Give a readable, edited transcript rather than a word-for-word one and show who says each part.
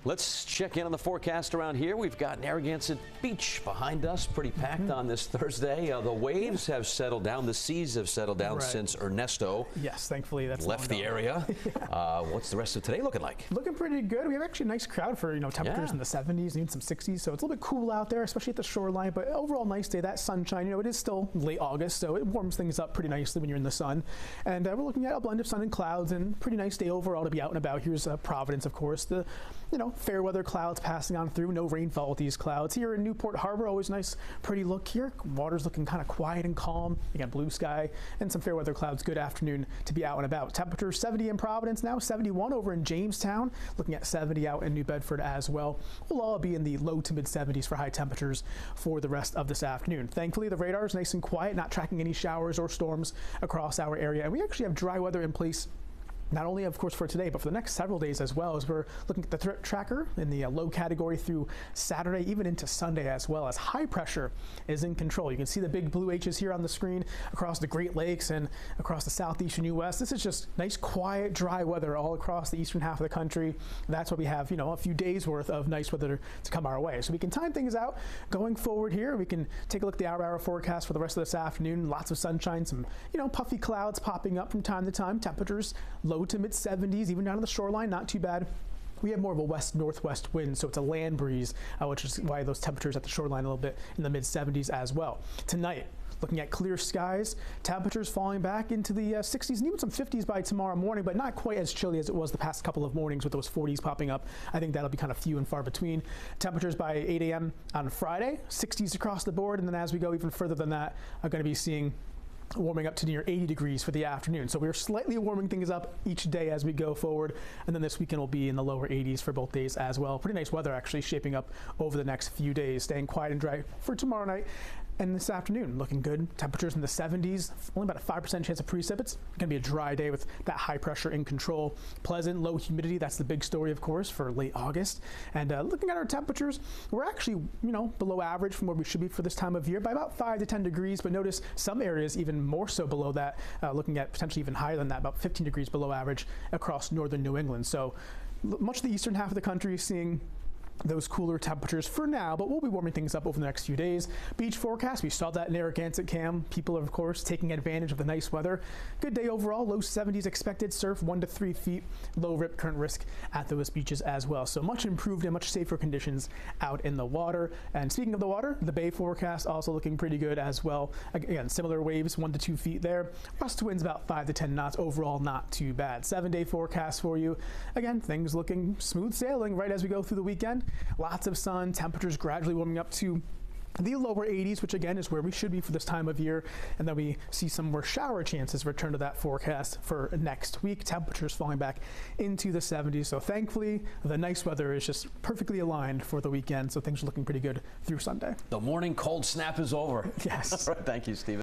Speaker 1: Let's check in on the forecast around here. We've got Narragansett Beach behind us, pretty packed on this Thursday. The waves have settled down. The seas have settled down since Ernesto
Speaker 2: thankfully that's
Speaker 1: left the area. What's the rest of today looking like?
Speaker 2: Looking pretty good. We have actually a nice crowd for temperatures in the 70s, even some 60s. So it's a little bit cool out there, especially at the shoreline. But overall, nice day. That sunshine, it is still late August, so it warms things up pretty nicely when you're in the sun. And we're looking at a blend of sun and clouds, and pretty nice day overall to be out and about. Here's Providence, of course. The fair weather clouds passing on through. No rainfall with these clouds. Here in Newport Harbor, always nice, pretty look here. Water's looking kind of quiet and calm. Again, blue sky and some fair weather clouds. Good afternoon to be out and about. Temperatures 70 in Providence now, 71 over in Jamestown. Looking at 70 out in New Bedford as well. We'll all be in the low to mid 70s for high temperatures for the rest of this afternoon. Thankfully, the radar is nice and quiet, not tracking any showers or storms across our area. And we actually have dry weather in place, not only, of course, for today, but for the next several days as well, as we're looking at the threat tracker in the low category through Saturday, even into Sunday as well, as high pressure is in control. You can see the big blue H's here on the screen across the Great Lakes and across the southeastern U.S. This is just nice, quiet, dry weather all across the eastern half of the country. That's why we have, a few days worth of nice weather to come our way. So we can time things out going forward here. We can take a look at the hour forecast for the rest of this afternoon. Lots of sunshine, some, puffy clouds popping up from time to time. Temperatures low to mid 70s, even down on the shoreline, not too bad. We have more of a west-northwest wind, so it's a land breeze, which is why those temperatures at the shoreline a little bit in the mid 70s as well. Tonight, looking at clear skies, temperatures falling back into the 60s and even some 50s by tomorrow morning, but not quite as chilly as it was the past couple of mornings with those 40s popping up. I think that'll be kind of few and far between. Temperatures by 8 a.m. on Friday, 60s across the board, and then as we go even further than that, I'm going to be seeing warming up to near 80 degrees for the afternoon. So we're slightly warming things up each day as we go forward. And then this weekend will be in the lower 80s for both days as well. Pretty nice weather actually shaping up over the next few days, staying quiet and dry for tomorrow night. And this afternoon, looking good. Temperatures in the 70s, only about a 5% chance of precip. It's going to be a dry day with that high pressure in control. Pleasant, low humidity. That's the big story, of course, for late August. And looking at our temperatures, we're actually, below average from where we should be for this time of year by about 5 to 10 degrees. But notice some areas even more so below that, looking at potentially even higher than that, about 15 degrees below average across northern New England. So much of the eastern half of the country is seeing those cooler temperatures for now, but we'll be warming things up over the next few days. Beach forecast, we saw that in Narragansett, Cam. People are, of course, taking advantage of the nice weather. Good day overall, low 70s expected, surf 1 to 3 feet, low rip current risk at those beaches as well. So much improved and much safer conditions out in the water. And speaking of the water, the bay forecast also looking pretty good as well. Again, similar waves, 1 to 2 feet there. West winds about 5 to 10 knots. Overall, not too bad. 7-day forecast for you. Again, things looking smooth sailing right as we go through the weekend. Lots of sun, temperatures gradually warming up to the lower 80s, which again is where we should be for this time of year. And then we see some more shower chances return to that forecast for next week. Temperatures falling back into the 70s. So thankfully, the nice weather is just perfectly aligned for the weekend. So things are looking pretty good through Sunday.
Speaker 1: The morning cold snap is over.
Speaker 2: Yes.
Speaker 1: All right, thank you, Stephen.